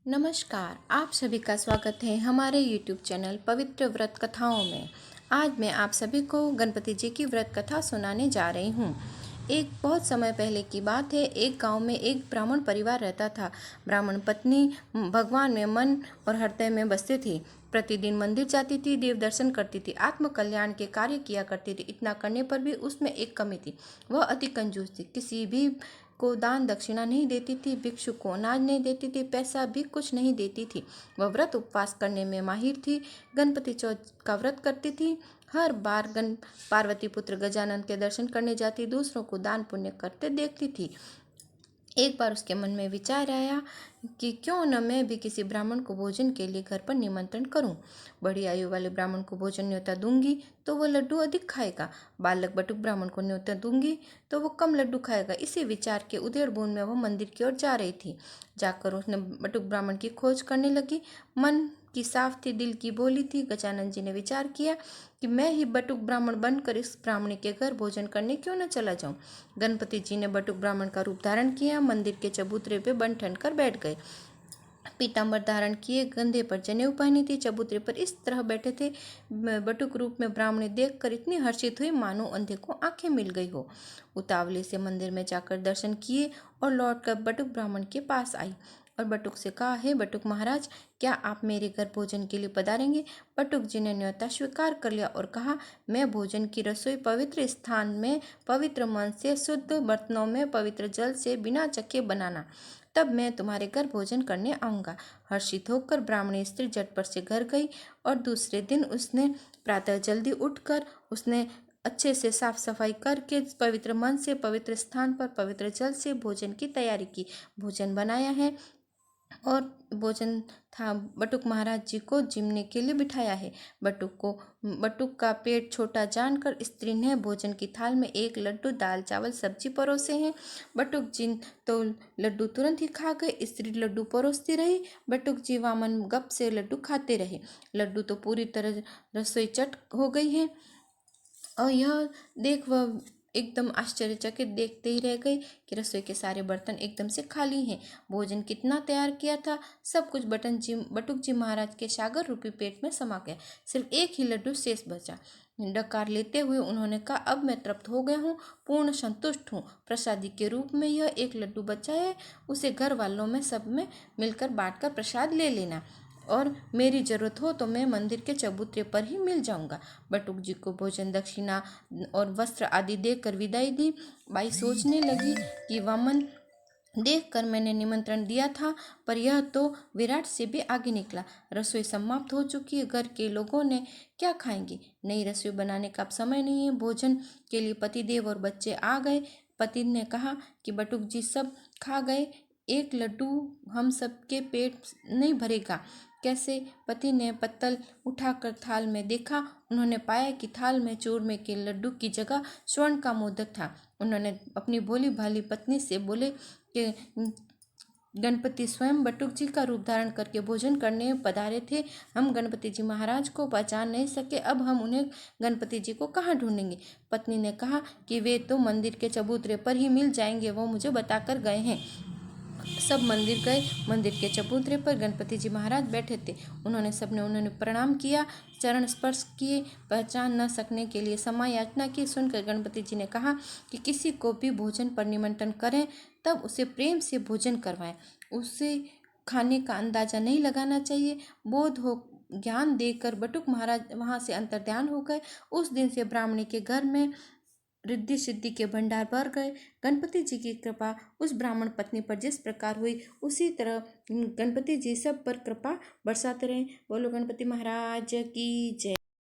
नमस्कार, आप सभी का स्वागत है हमारे YouTube चैनल पवित्र व्रत कथाओं में। आज मैं आप सभी को गणपति जी की व्रत कथा सुनाने जा रही हूँ। एक बहुत समय पहले की बात है। एक गांव में एक ब्राह्मण परिवार रहता था। ब्राह्मण पत्नी भगवान में मन और हृदय में बसती थी। प्रतिदिन मंदिर जाती थी, देव दर्शन करती थी, आत्म कल्याण के कार्य किया करती थी। इतना करने पर भी उसमें एक कमी थी। वह अति कंजूस थी। किसी भी को दान दक्षिणा नहीं देती थी, भिक्षु को अनाज नहीं देती थी, पैसा भी कुछ नहीं देती थी। वह व्रत उपवास करने में माहिर थी। गणपति चौथ का व्रत करती थी। हर बार पार्वती पुत्र गजानन के दर्शन करने जाती, दूसरों को दान पुण्य करते देखती थी। एक बार उसके मन में विचार आया कि क्यों न मैं भी किसी ब्राह्मण को भोजन के लिए घर पर निमंत्रण करूं। बड़ी आयु वाले ब्राह्मण को भोजन न्योता दूंगी तो वह लड्डू अधिक खाएगा, बालक बटुक ब्राह्मण को न्योता दूंगी तो वह कम लड्डू खाएगा। इसी विचार के उधेड़ बुन में वह मंदिर की ओर जा रही थी। जाकर उसने बटुक ब्राह्मण की खोज करने लगी। मन की साफ थी, दिल की भोली थी। गजानन जी ने विचार किया कि मैं ही बटुक ब्राह्मण बनकर इस ब्राह्मणी के घर भोजन करने क्यों न चला जाऊं। गणपति जी ने बटुक ब्राह्मण का रूप धारण किया, मंदिर के चबूतरे पे बन ठन कर बैठ गए। पीताम्बर धारण किए, कंधे पर जनेऊ पहनी थी, चबूतरे पर इस तरह बैठे थे। बटुक रूप में ब्राह्मणी देखकर इतनी हर्षित हुई मानो अंधे को आंखें मिल गई हो। उतावली से मंदिर में जाकर दर्शन किए और लौटकर बटुक ब्राह्मण के पास आई और बटुक से कहा, हे बटुक महाराज, क्या आप मेरे घर भोजन के लिए पधारेंगे। बटुक जी ने न्योता स्वीकार कर लिया और कहा, मैं भोजन की रसोई पवित्र स्थान में पवित्र मन से शुद्ध बर्तनों में पवित्र जल से बिना चखे बनाना, तब मैं तुम्हारे घर भोजन करने आऊँगा। हर्षित होकर ब्राह्मणी स्त्री झटपट से घर गई और दूसरे दिन उसने प्रातः जल्दी उठकर उसने अच्छे से साफ सफाई करके पवित्र मन से पवित्र स्थान पर पवित्र जल से भोजन की तैयारी की। भोजन बनाया है और भोजन था। बटुक महाराज जी को जिमने के लिए बिठाया है। बटुक का पेट छोटा जानकर स्त्री ने भोजन की थाल में एक लड्डू, दाल चावल सब्जी परोसे हैं। बटुक जी तो लड्डू तुरंत ही खा गए। स्त्री लड्डू परोसती रही। बटुक जी वामन गप से लड्डू खाते रहे। लड्डू तो पूरी तरह रसोई चट हो गई है और यह देख वह एकदम आश्चर्यचकित देखते ही रह गए कि रसोई के सारे बर्तन एकदम से खाली हैं। भोजन कितना तैयार किया था, सब कुछ बटुक जी महाराज के सागर रूपी पेट में समा गया। सिर्फ एक ही लड्डू शेष बचा। डकार लेते हुए उन्होंने कहा, अब मैं तृप्त हो गया हूँ, पूर्ण संतुष्ट हूँ। प्रसादी के रूप में यह एक लड्डू बचा है, उसे घर वालों में सब में मिलकर बांटकर प्रसाद ले लेना और मेरी जरूरत हो तो मैं मंदिर के चबूतरे पर ही मिल जाऊंगा। बटुक जी को भोजन, दक्षिणा और वस्त्र आदि देकर विदाई दी। बाई सोचने लगी कि वामन देखकर मैंने निमंत्रण दिया था, पर यह तो विराट से भी आगे निकला। रसोई समाप्त हो चुकी है, घर के लोगों ने क्या खाएंगे। नई रसोई बनाने का अब समय नहीं है। भोजन के लिए पतिदेव और बच्चे आ गए। पति ने कहा कि बटुक जी सब खा गए, एक लड्डू हम सबके पेट नहीं भरेगा कैसे। पति ने पत्तल उठाकर थाल में देखा। उन्होंने पाया कि थाल में चूरमे के लड्डू की जगह स्वर्ण का मोदक था। उन्होंने अपनी भोली भाली पत्नी से बोले कि गणपति स्वयं बटुक जी का रूप धारण करके भोजन करने पधारे थे। हम गणपति जी महाराज को पहचान नहीं सके, अब हम उन्हें गणपति जी को कहाँ ढूंढेंगे। पत्नी ने कहा कि वे तो मंदिर के चबूतरे पर ही मिल जाएंगे, वो मुझे बताकर गए हैं। सब मंदिर गए। मंदिर के चबूतरे पर गणपति जी महाराज बैठे थे। उन्होंने प्रणाम किया, चरण स्पर्श किए, पहचान न सकने के लिए क्षमा याचना की। सुनकर गणपति जी ने कहा कि किसी को भी भोजन पर निमंत्रण करें तब उसे प्रेम से भोजन करवाएं, उसे खाने का अंदाजा नहीं लगाना चाहिए। बोध हो ज्ञान देकर बटुक महाराज वहाँ से अंतर्ध्यान हो गए। उस दिन से ब्राह्मणी के घर में रिद्धि सिद्धि के भंडार भर गए। गणपति जी की कृपा उस ब्राह्मण पत्नी पर जिस प्रकार हुई, उसी तरह गणपति जी सब पर कृपा बरसाते रहे। बोलो गणपति महाराज की जय।